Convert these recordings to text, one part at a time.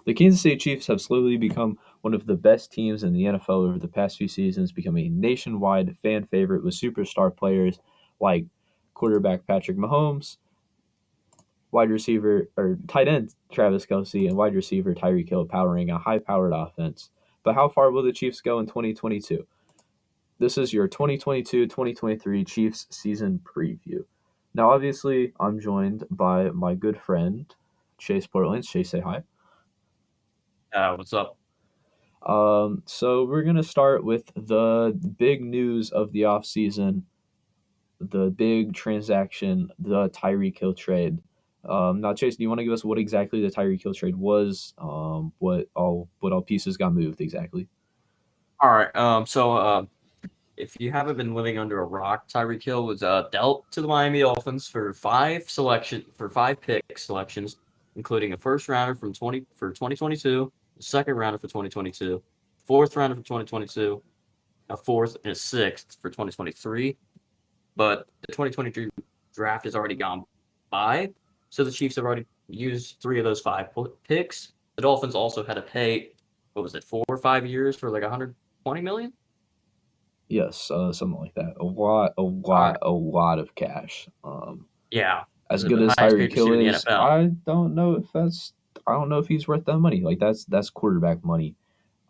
The Kansas City Chiefs have slowly become one of the best teams in the NFL over the past few seasons, becoming a nationwide fan favorite with superstar players like quarterback Patrick Mahomes, wide receiver or tight end Travis Kelsey, and wide receiver Tyreek Hill powering a high powered offense. But how far will the Chiefs go in 2022? This is your 2022-2023 Chiefs season preview. Now, obviously, I'm joined by my good friend, Chase Portland. Chase, say hi. What's up? So we're going to start with the big news of the offseason, the big transaction, the Tyreek Hill trade. Now, Chase, do you want to give us what exactly the Tyreek Hill trade was? What all pieces got moved exactly? All right. If you haven't been living under a rock, Tyreek Hill was dealt to the Miami Dolphins for five pick selections, including a first rounder from 2022, a second rounder for 2022, fourth rounder for 2022, a fourth and a sixth for 2023. But the 2023 draft has already gone by, so the Chiefs have already used three of those picks. The Dolphins also had to pay, what was it, 4 or 5 years for like 120 million. Yes, something like that. A lot, a All lot, right. a lot of cash. Yeah, As good the as highest Tyreek paid Hill receiver in the is, NFL. I don't know if he's worth that money. Like that's quarterback money.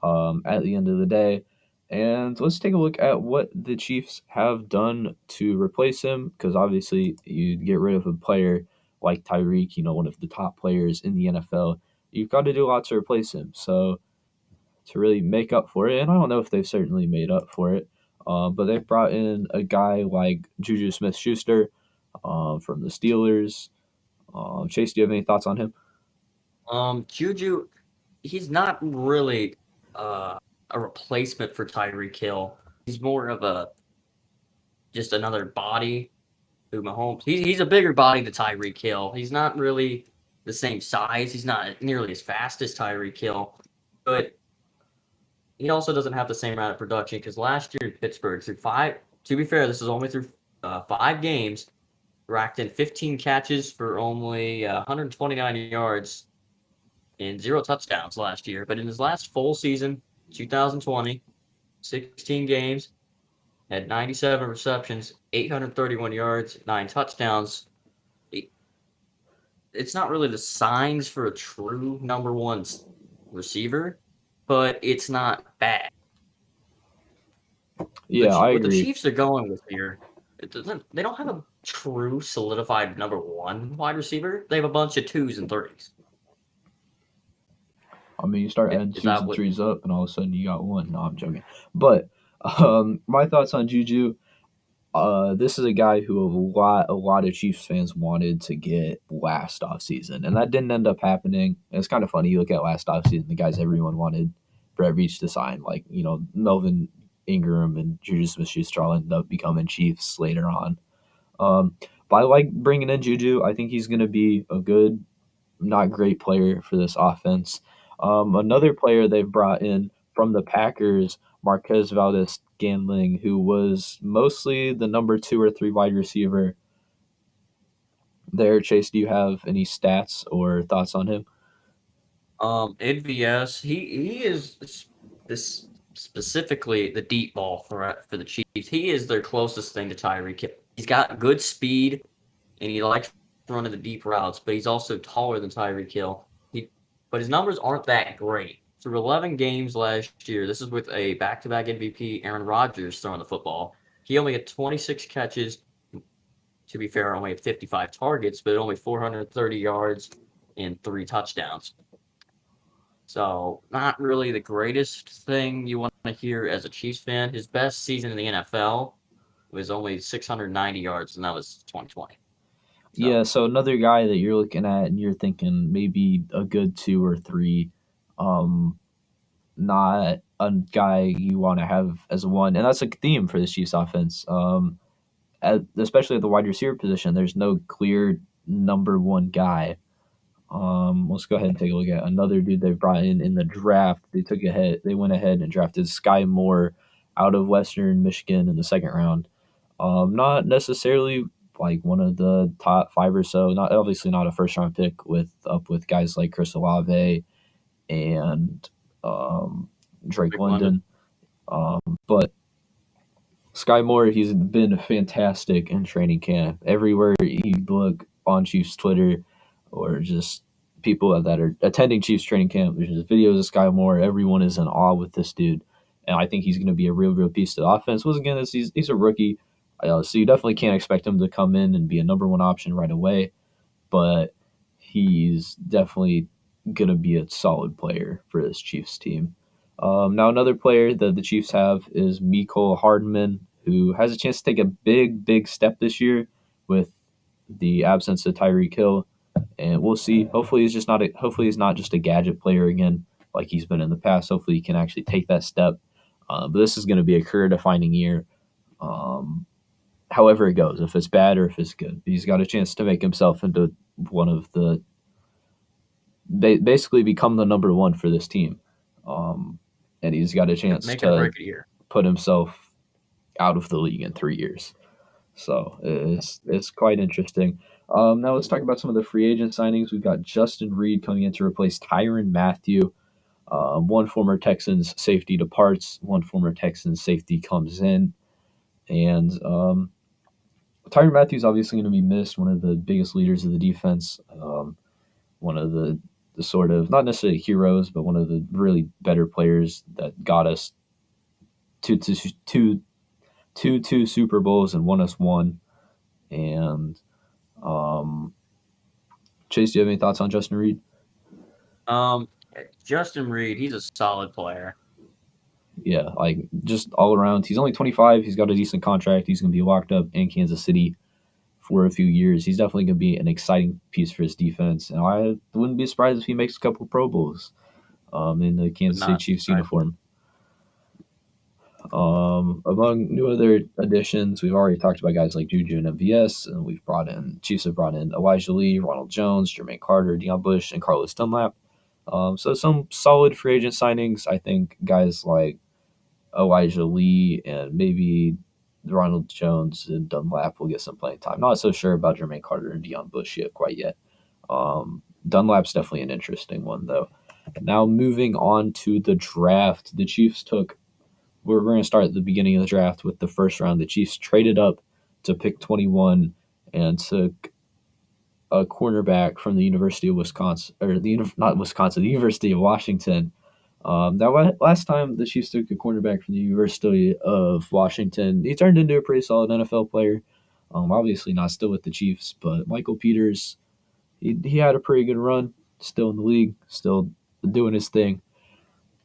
At the end of the day, and let's take a look at what the Chiefs have done to replace him. Because obviously, you get rid of a player like Tyreek, one of the top players in the NFL. You've got to do a lot to replace him. So to really make up for it, and I don't know if they've certainly made up for it. But they've brought in a guy like Juju Smith Schuster from the Steelers. Chase, do you have any thoughts on him? Juju, he's not really uh, a replacement for Tyreek Hill. He's more of a just another body who Mahomes. He's a bigger body than Tyreek Hill. He's not really the same size. He's not nearly as fast as Tyreek Hill, but he also doesn't have the same amount of production because last year in Pittsburgh, through five. To be fair, this is only through 5 games. Racked in 15 catches for only 129 yards and zero touchdowns last year. But in his last full season, 2020, 16 games, had 97 receptions, 831 yards, nine touchdowns. It's not really the signs for a true number one receiver, but it's not bad. Yeah, I What the agree. Chiefs are going with here, it doesn't. They don't have a true solidified number one wide receiver. They have a bunch of twos and threes. I mean, you start adding Is twos that and what? threes up, and all of a sudden you got one. No, I'm joking. But my thoughts on Juju. This is a guy who a lot of Chiefs fans wanted to get last offseason, and that didn't end up happening. And it's kind of funny. You look at last offseason, the guys everyone wanted Brett Veach to sign, like Melvin Ingram and Juju Smith-Schuster all ended up becoming Chiefs later on. Um, but I like bringing in Juju. I think he's going to be a good, not great player for this offense. Another player they've brought in from the Packers, Marquez Valdez Scantling, who was mostly the number two or three wide receiver there. Chase, do you have any stats or thoughts on him? NVS, he is this specifically the deep ball threat for the Chiefs. He is their closest thing to Tyreek Hill. He's got good speed and he likes running the deep routes, but he's also taller than Tyreek Hill. But his numbers aren't that great. Through 11 games last year, this is with a back-to-back MVP, Aaron Rodgers, throwing the football. He only had 26 catches. To be fair, only had 55 targets, but only 430 yards and three touchdowns. So, not really the greatest thing you want to hear as a Chiefs fan. His best season in the NFL was only 690 yards, and that was 2020. Yeah, So, so another guy that you're looking at and you're thinking maybe a good two or three, um, not a guy you want to have as a one, and that's a theme for the Chiefs offense. Especially at the wide receiver position, there's no clear number one guy. Let's go ahead and take a look at another dude they brought in the draft. They went ahead and drafted Sky Moore out of Western Michigan in the second round. Not necessarily like one of the top five or so. Not obviously not a first round pick with guys like Chris Olave and Drake Drake London. London. But Sky Moore, he's been fantastic in training camp. Everywhere you look on Chiefs Twitter or just people that are attending Chiefs training camp, there's just videos of Sky Moore. Everyone is in awe with this dude. And I think he's going to be a real piece to the offense. Once again, he's a rookie. So you definitely can't expect him to come in and be a number one option right away. But he's definitely going to be a solid player for this Chiefs team. Now, another player that the Chiefs have is Mecole Hardman, who has a chance to take a big step this year with the absence of Tyreek Hill, and we'll see. Hopefully, he's not just a gadget player again like he's been in the past. Hopefully, he can actually take that step. But this is going to be a career-defining year. However it goes, if it's bad or if it's good, he's got a chance to make himself into one of the basically become the number one for this team. And he's got a chance Make it a to break it here. put himself out of the league in 3 years. So it's quite interesting. Now let's talk about some of the free agent signings. We've got Justin Reed coming in to replace Tyrann Mathieu. One former Texans safety departs. One former Texans safety comes in, and Tyrann Mathieu is obviously going to be missed. One of the biggest leaders of the defense. One of the sort of not necessarily heroes, but one of the really better players that got us two Super Bowls and won us one. And Chase, do you have any thoughts on Justin Reed? Justin Reed, he's a solid player. Yeah, like just all around. He's only 25. He's got a decent contract. He's going to be locked up in Kansas City for a few years. He's definitely going to be an exciting piece for his defense. And I wouldn't be surprised if he makes a couple Pro Bowls in the Kansas City Chiefs uniform. Among new other additions, we've already talked about guys like Juju and MVS, and Chiefs have brought in Elijah Lee, Ronald Jones, Jermaine Carter, Deion Bush, and Carlos Dunlap. So some solid free agent signings. I think guys like Elijah Lee and maybe Ronald Jones and Dunlap will get some playing time. Not so sure about Jermaine Carter and Deion Bush quite yet. Dunlap's definitely an interesting one, though. Now moving on to the draft, the Chiefs took. We're going to start at the beginning of the draft with the first round. The Chiefs traded up to pick 21 and took a cornerback from the University of Wisconsin, or not Wisconsin, the University of Washington. That last time the Chiefs took a cornerback from the University of Washington, he turned into a pretty solid NFL player. Obviously not still with the Chiefs, but Michael Peters, he had a pretty good run, still in the league, still doing his thing.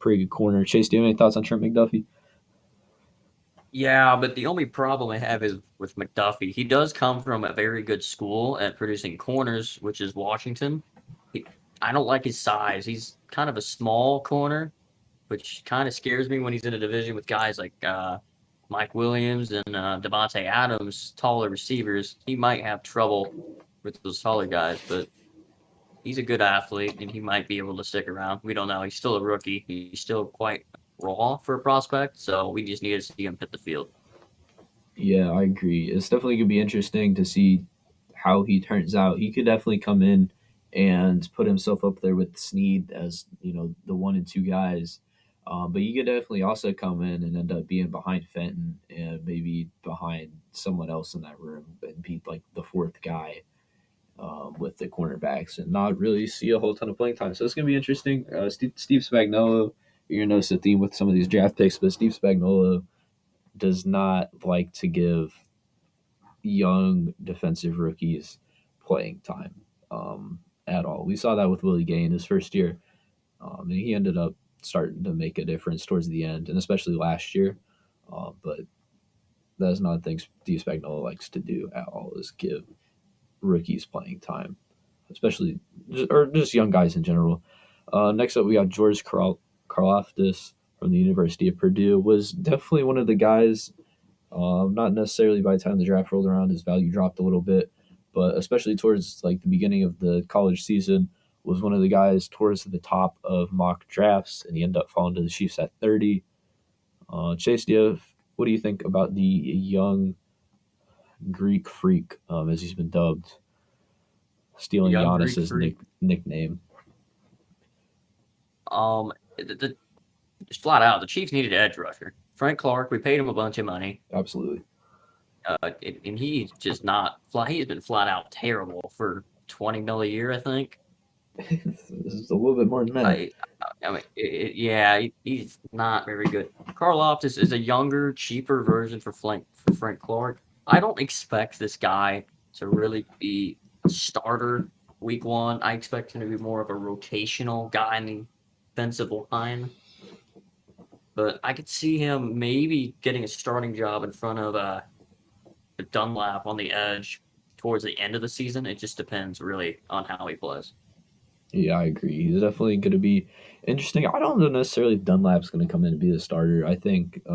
Pretty good corner. Chase, do you have any thoughts on Trent McDuffie? Yeah, but the only problem I have is with McDuffie. He does come from a very good school at producing corners, which is Washington. I don't like his size. He's kind of a small corner, which kind of scares me when he's in a division with guys like Mike Williams and Devontae Adams, taller receivers. He might have trouble with those taller guys, but he's a good athlete and he might be able to stick around. We don't know. He's still a rookie. He's still quite raw for a prospect, so we just need to see him hit the field. Yeah, I agree. It's definitely going to be interesting to see how he turns out. He could definitely come in and put himself up there with Snead as, the 1 and 2 guys. But he could definitely also come in and end up being behind Fenton and maybe behind someone else in that room and be like the fourth guy with the cornerbacks and not really see a whole ton of playing time. So it's going to be interesting. Steve Spagnuolo, you're going to notice a theme with some of these draft picks, but Steve Spagnuolo does not like to give young defensive rookies playing time at all. We saw that with Willie Gay in his first year, and he ended up starting to make a difference towards the end, and especially last year. But that's not a thing Steve Spagnuolo likes to do at all, is give rookies playing time, especially or just young guys in general. Next up, we got George Karlaftis from the University of Purdue. Was definitely one of the guys. Not necessarily by the time the draft rolled around, his value dropped a little bit, but especially towards like the beginning of the college season, was one of the guys towards the top of mock drafts, and he ended up falling to the Chiefs at 30. Chase, what do you think about the young Greek freak, as he's been dubbed, stealing Young Greek Giannis's freak. nickname? Just flat out, the Chiefs needed an edge rusher. Frank Clark, we paid him a bunch of money, Absolutely. and he's just not flat. He's been flat out terrible for 20 mil a year, I think. This is a little bit more than that. I mean, yeah, he's not very good. Carl Loftus is a younger, cheaper version for Frank Clark. I don't expect this guy to really be a starter week one. I expect him to be more of a rotational guy in the defensive line. But I could see him maybe getting a starting job in front of Dunlap on the edge towards the end of the season. It just depends really on how he plays. Yeah, I agree. He's definitely going to be interesting. I don't know necessarily if Dunlap's going to come in and be the starter. I think it's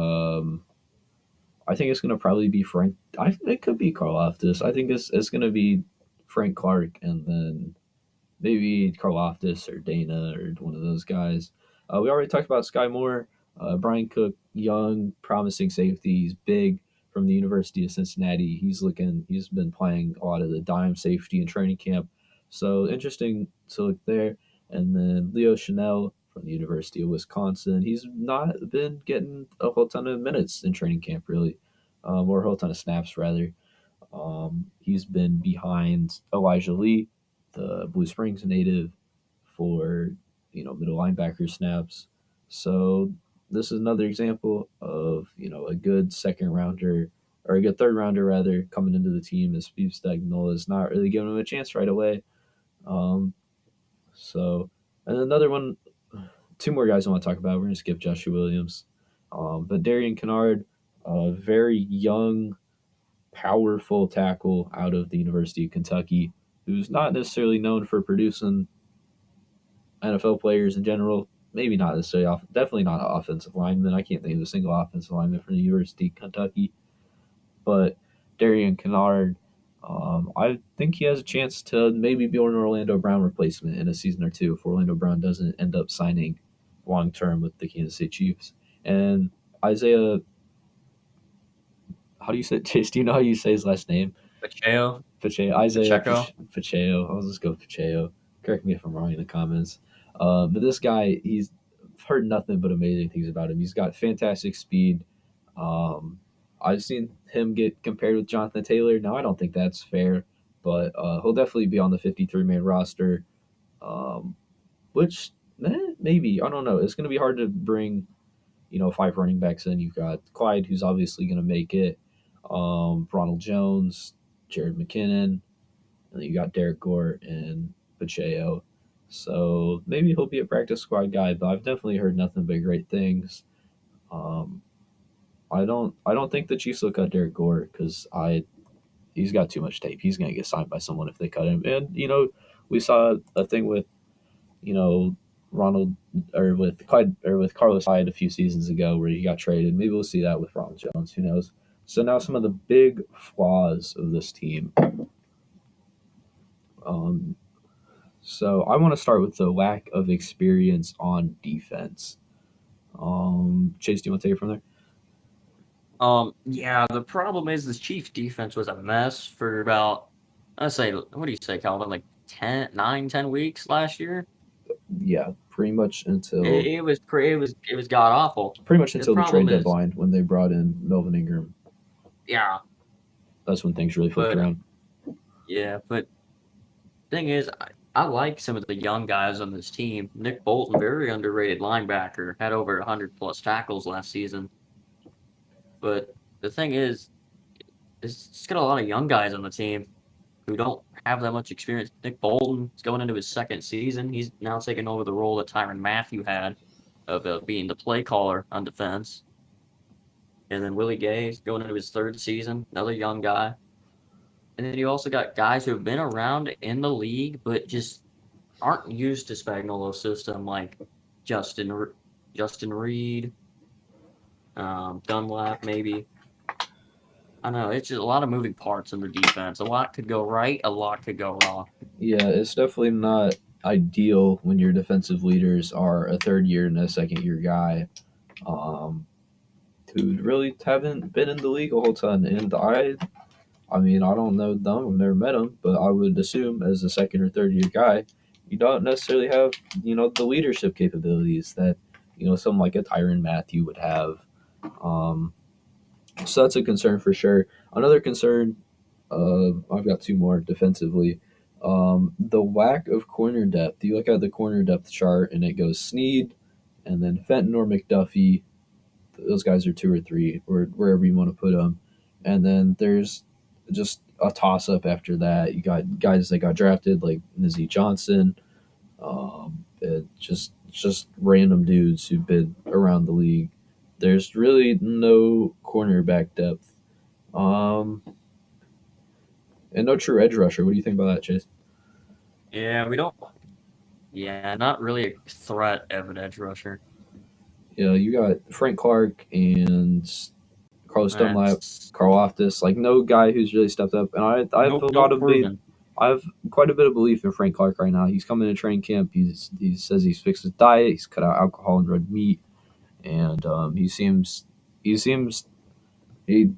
going to probably be Frank. It could be Carl Loftus. I think it's going to be Frank Clark and then maybe Karloftis or Dana or one of those guys. We already talked about Sky Moore, Brian Cook, young, promising safety. He's big from the University of Cincinnati. He's been playing a lot of the dime safety in training camp. So interesting to look there. And then Leo Chanel from the University of Wisconsin. He's not been getting a whole ton of minutes in training camp, really, or a whole ton of snaps, rather. He's been behind Elijah Lee, the Blue Springs native, for middle linebacker snaps. So this is another example of a good second rounder or a good third rounder rather coming into the team as Steve Stagnol is not really giving him a chance right away. Um, so and another one, two more guys I want to talk about. We're gonna skip Joshua Williams, but Darian Kennard, a very young powerful tackle out of the University of Kentucky, who's not necessarily known for producing NFL players in general. Maybe not necessarily definitely not an offensive lineman. I can't think of a single offensive lineman from the University of Kentucky. But Darian Kennard, I think he has a chance to maybe be an Orlando Brown replacement in a season or two if Orlando Brown doesn't end up signing long term with the Kansas City Chiefs. And Isaiah, how do you say it? Chase, do you know how you say his last name? Pacheco, Isaiah Pacheco. Pacheco. I'll just go Pacheco. Correct me if I'm wrong in the comments. But this guy, he's heard nothing but amazing things about him. He's got fantastic speed. Um, I've seen him get compared with Jonathan Taylor. Now, I don't think that's fair, but he'll definitely be on the 53-man roster, um, which maybe. I don't know. It's going to be hard to bring, five running backs in. You've got Clyde, who's obviously going to make it, Ronald Jones, Jared McKinnon, and then you got Derek Gore and Pacheco. So maybe he'll be a practice squad guy, but I've definitely heard nothing but great things. Um, I don't think the Chiefs will cut Derek Gore because he's got too much tape. He's gonna get signed by someone if they cut him. And we saw a thing with you know Ronald or with Clyde or with Carlos Hyde a few seasons ago where he got traded. Maybe we'll see that with Ronald Jones. Who knows? So now some of the big flaws of this team. Um, So I want to start with the lack of experience on defense. Chase, do you want to take it from there? Yeah, the problem is the Chiefs defense was a mess for about, I'd say, what do you say, Calvin? Like 9, 10 weeks last year? Yeah, pretty much It, until it was it was god awful. The the trade problem is, deadline when they brought in Melvin Ingram. yeah, That's when things really flipped but around. yeah, but thing is, I like some of the young guys on this team. Nick Bolton, very underrated linebacker, had over 100 plus tackles last season. But the thing is, it's just got a lot of young guys on the team who don't have that much experience. Nick Bolton is going into his second season. He's now taking over the role that Tyron Matthew had of being the play caller on defense. And then Willie Gay is going into his third season, another young guy. And then you also got guys who have been around in the league, but just aren't used to Spagnuolo's system, like Justin Reed, Dunlap, maybe. I don't know. It's just a lot of moving parts in the defense. A lot could go right, a lot could go wrong. Yeah, it's definitely not ideal when your defensive leaders are a third year and a second year guy, um, who really haven't been in the league a whole ton. And I mean, I don't know them, I've never met them, but I would assume as a second or third year guy, you don't necessarily have the leadership capabilities that some like a Tyrann Mathieu would have. Um, so that's a concern for sure. Another concern, I've got two more defensively. The lack of corner depth. You look at the corner depth chart, and it goes Sneed, and then Fenton or McDuffie. Those guys are two or three, or wherever you want to put them. And then there's just a toss up after that. You got guys that got drafted like Nizzy Johnson, just random dudes who've been around the league. There's really no cornerback depth, um, and no true edge rusher. What do you think about that, Chase? Yeah, we don't. Yeah, not really a threat of an edge rusher. Yeah, you got Frank Clark and Carlos Dunlap, That's Carl Loftus, like no guy who's really stepped up. And I have no a no lot of proven. I have quite a bit of belief in Frank Clark right now. He's coming to training camp. He says he's fixed his diet. He's cut out alcohol and red meat, and he seems he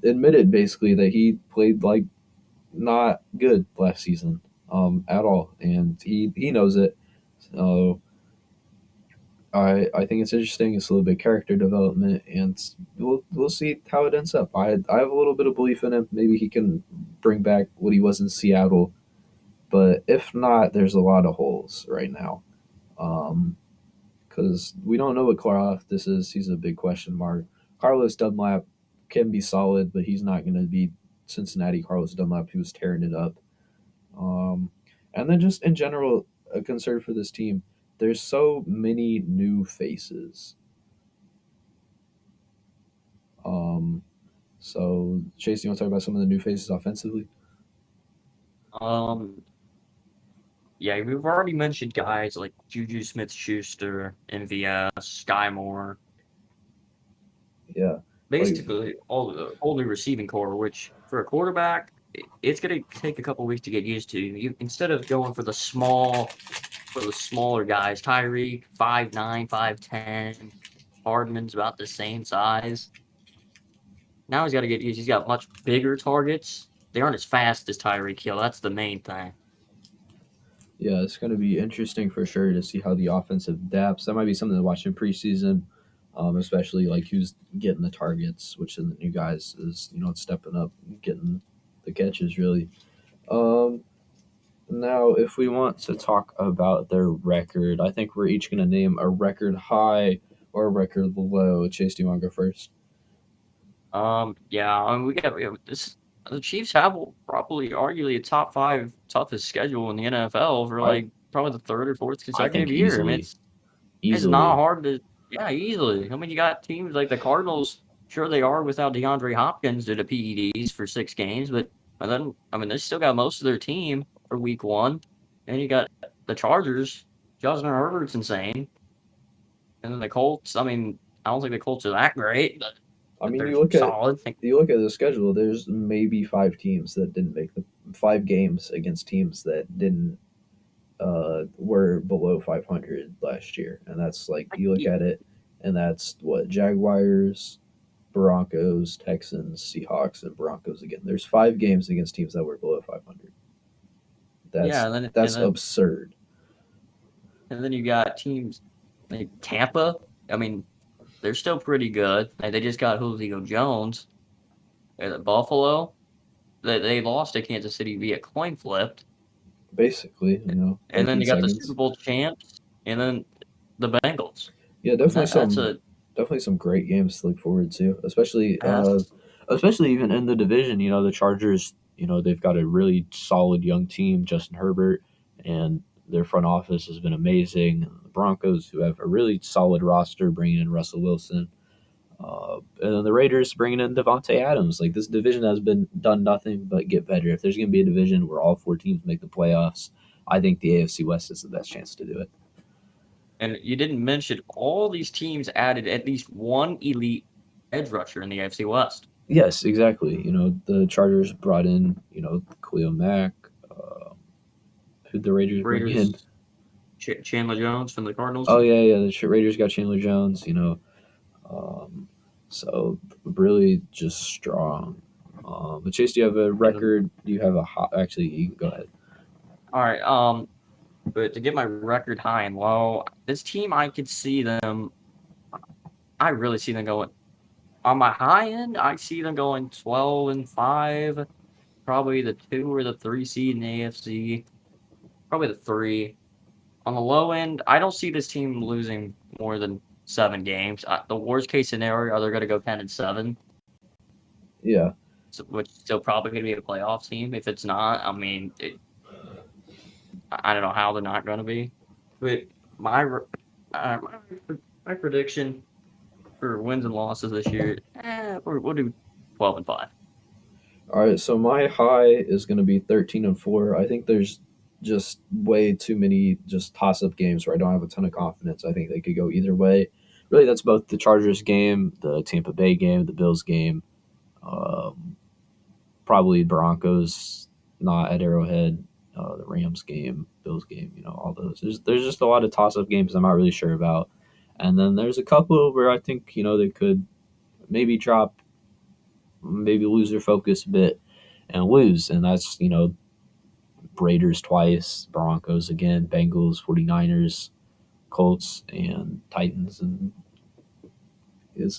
admitted basically that he played like not good last season at all, and he knows it. So I think it's interesting. It's a little bit character development, and we'll see how it ends up. I have a little bit of belief in him. Maybe he can bring back what he was in Seattle, but if not, there's a lot of holes right now. Because we don't know what Klaroff this is. He's a big question mark. Carlos Dunlap can be solid, but he's not going to be Cincinnati Carlos Dunlap. He was tearing it up. Um, and then just in general, a concern for this team. There's so many new faces. Um, so Chase, you want to talk about some of the new faces offensively? Um, yeah, we've already mentioned guys like Juju Smith-Schuster, MVS, Sky Moore, Yeah, like basically all the whole new receiving core. Which for a quarterback, it's going to take a couple weeks to get used to. You instead of going for the smaller guys, Tyreek 5'9", 5'10", Hardman's about the same size. Now he's got to get used. He's got much bigger targets. They aren't as fast as Tyreek Hill. That's the main thing. yeah, it's going to be interesting for sure to see how the offense adapts. That might be something to watch in preseason, especially like who's getting the targets, which of the new guys is stepping up, getting the catches really. Um, Now, if we want to talk about their record, I think we're each going to name a record high or a record low. Chase, do you want to go first? Yeah, we have this. The Chiefs have probably arguably a top five toughest schedule in the NFL for I like probably the third or fourth I consecutive think year. I mean, easily, it's not easily. hard to yeah easily. I mean, you got teams like the Cardinals. Sure, they are without DeAndre Hopkins due to PEDs for 6 games, but and then I mean they still got most of their team for week one, and you got the Chargers. Justin Herbert's insane, and then the Colts. I mean, I don't think the Colts are that great, I but mean, they're solid. you look at the schedule. There's maybe five teams that didn't make the 5 games against teams that didn't were below 500 last year, and that's like you look at it, and that's what Jaguars, Broncos, Texans, Seahawks, and Broncos again. There's 5 games against teams that were below 500. Yeah, That's and then and that's then absurd. and then you got teams like Tampa. I mean, they're still pretty good. Like, they just got Julio Jones. And Buffalo, they lost to Kansas City via coin flip. Basically, And then 13 you got the Super seconds. Bowl champs, and then the Bengals. Yeah, That's a definitely some great games to look forward to, that's especially even in the division. The Chargers. They've got a really solid young team, Justin Herbert, and their front office has been amazing. The Broncos, who have a really solid roster, bringing in Russell Wilson, and then the Raiders bringing in Devontae Adams. Like this division has been done nothing but get better. If there's going to be a division where all 4 teams make the playoffs, I think the AFC West is the best chance to do it. and you didn't mention all these teams added at least one elite edge rusher in the AFC West. Yes, exactly. The Chargers brought in, Khalil Mack. Who'd the Raiders bring in? Raiders Chandler Jones from the Oh Cardinals. yeah, yeah. The Raiders got Chandler Jones. Um, so really just strong. But Chase, do you have a And record? Do you have a hot? Actually, you can go ahead. all right, But to get my record high and low, this team I could see them. I really see them going on my high end. I see them going 12-5, probably the 2 or the 3 seed in the AFC. Probably the 3. On the low end, I don't see this team losing more than 7 games. The worst case scenario, they're going to go 10-7. Yeah. Which is still probably going to be a playoff team. If it's not, I mean, I don't know how they're not going to be. But my my prediction for wins and losses this year, we'll do 12-5. All right, so my high is going to be 13-4. I think there's just way too many just toss up games where I don't have a ton of confidence. I think they could go either way. Really, that's both the Chargers game, the Tampa Bay game, the Bills game, um, probably Broncos not at Arrowhead, the Rams game, Bills game. All those. There's just a lot of toss up games I'm not really sure about, and then there's a couple where I think they could maybe drop, maybe lose their focus a bit and lose. And that's, Raiders twice, Broncos again, Bengals, 49ers, Colts, and Titans. And it's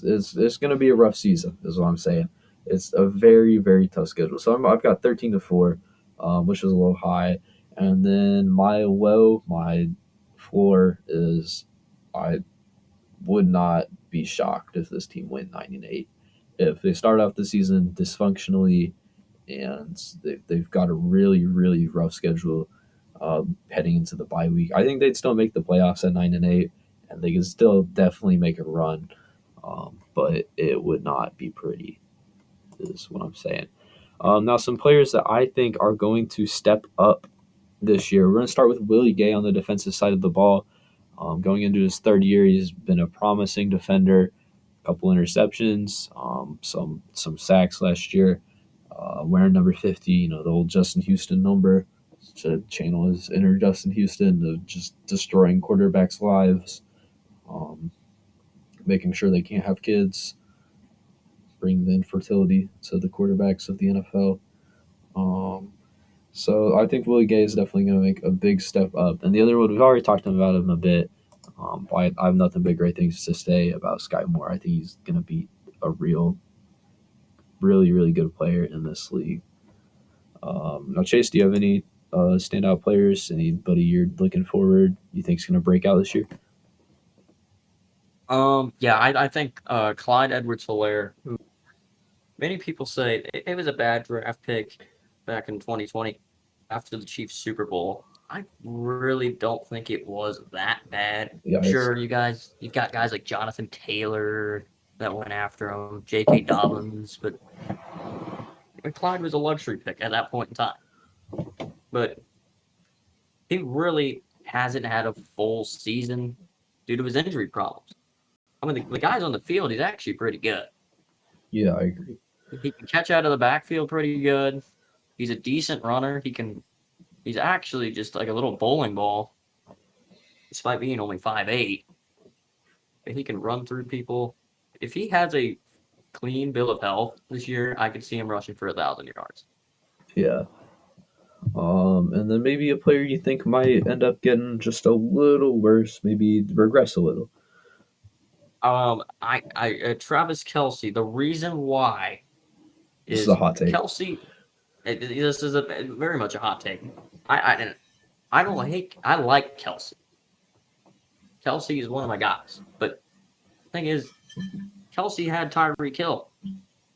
going to be a rough season, is what I'm saying. It's a very, very tough schedule. So I've got 13-4, which is a little high. And then my low, my floor is I would not be shocked if this team went 9-8. If they start off the season dysfunctionally and they've got a really, really rough schedule heading into the bye week, I think they'd still make the playoffs at 9-8, and they could still definitely make a run. But it would not be pretty, is what I'm saying. Now, some players that I think are going to step up this year. We're going to start with Willie Gay on the defensive side of the ball. Going into his third year, he's been a promising defender. A couple interceptions, some sacks last year. Wearing number 50, the old Justin Houston number, to channel his inner Justin Houston, of just destroying quarterbacks' lives, um, making sure they can't have kids, bring the infertility to the quarterbacks of the NFL. Um, so I think Willie Gay is definitely going to make a big step up. And the other one, we've already talked about him a bit. I have nothing but great things to say about Sky Moore. I think he's going to be a really, really good player in this league. Now, Chase, do you have any standout players? Anybody you're looking forward you think's going to break out this year? Yeah, I think Clyde Edwards-Helaire, who many people say it was a bad draft pick back in 2020 after the Chiefs Super Bowl. I really don't think it was that bad. Yeah, Sure, you've got guys like Jonathan Taylor that went after him, J.K. Dobbins, but Clyde was a luxury pick at that point in time. But he really hasn't had a full season due to his injury problems. I mean, the guy's on the field, he's actually pretty good. yeah, I agree. He can catch out of the backfield pretty good. He's a decent runner. He's actually just like a little bowling ball, despite being only 5'8". He can run through people. If he has a clean bill of health this year, I could see him rushing for 1,000 yards. Yeah. And then maybe a player you think might end up getting just a little worse, maybe regress a little. Travis Kelce. The reason why This is a is hot take. Kelce. This is very much a hot take. I don't hate. I like Kelce. Kelce is one of my guys, but the thing is, Kelce had Tyreek Hill.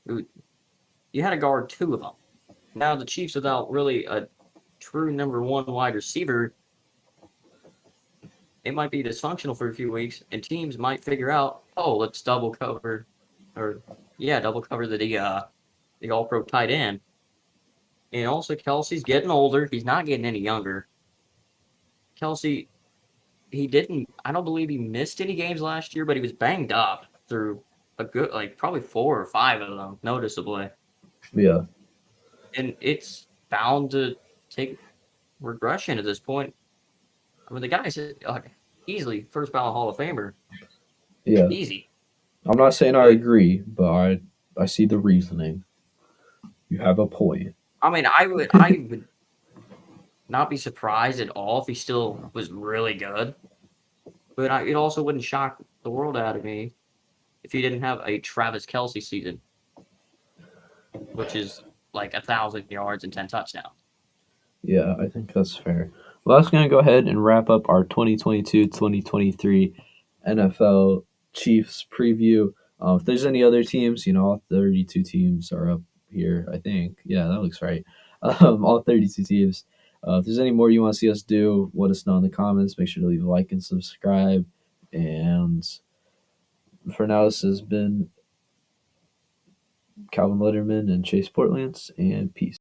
You had to guard 2 of them. Now the Chiefs, without really a true number 1 wide receiver, it might be dysfunctional for a few weeks, and teams might figure out, oh, let's double cover the All-Pro tight end. And also, Kelce's getting older. He's not getting any younger. Kelce, I don't believe he missed any games last year, but he was banged up through a good, probably 4 or 5 of them, noticeably. Yeah. And it's bound to take regression at this point. I mean, the guy's easily first ballot Hall of Famer. Yeah. Easy. I'm not saying I agree, but I see the reasoning. You have a point. I mean, not be surprised at all if he still was really good. But it also wouldn't shock the world out of me if he didn't have a Travis Kelce season, which is like 1,000 yards and 10 touchdowns. Yeah, I think that's fair. Well, that's going to go ahead and wrap up our 2022-2023 NFL Chiefs preview. If there's any other teams, all 32 teams are up here, I think. Yeah, that looks right. All 32 teams. If there's any more you want to see us do, let us know in the comments. Make sure to leave a like and subscribe. And for now, this has been Calvin Letterman and Chase Portlands, and peace.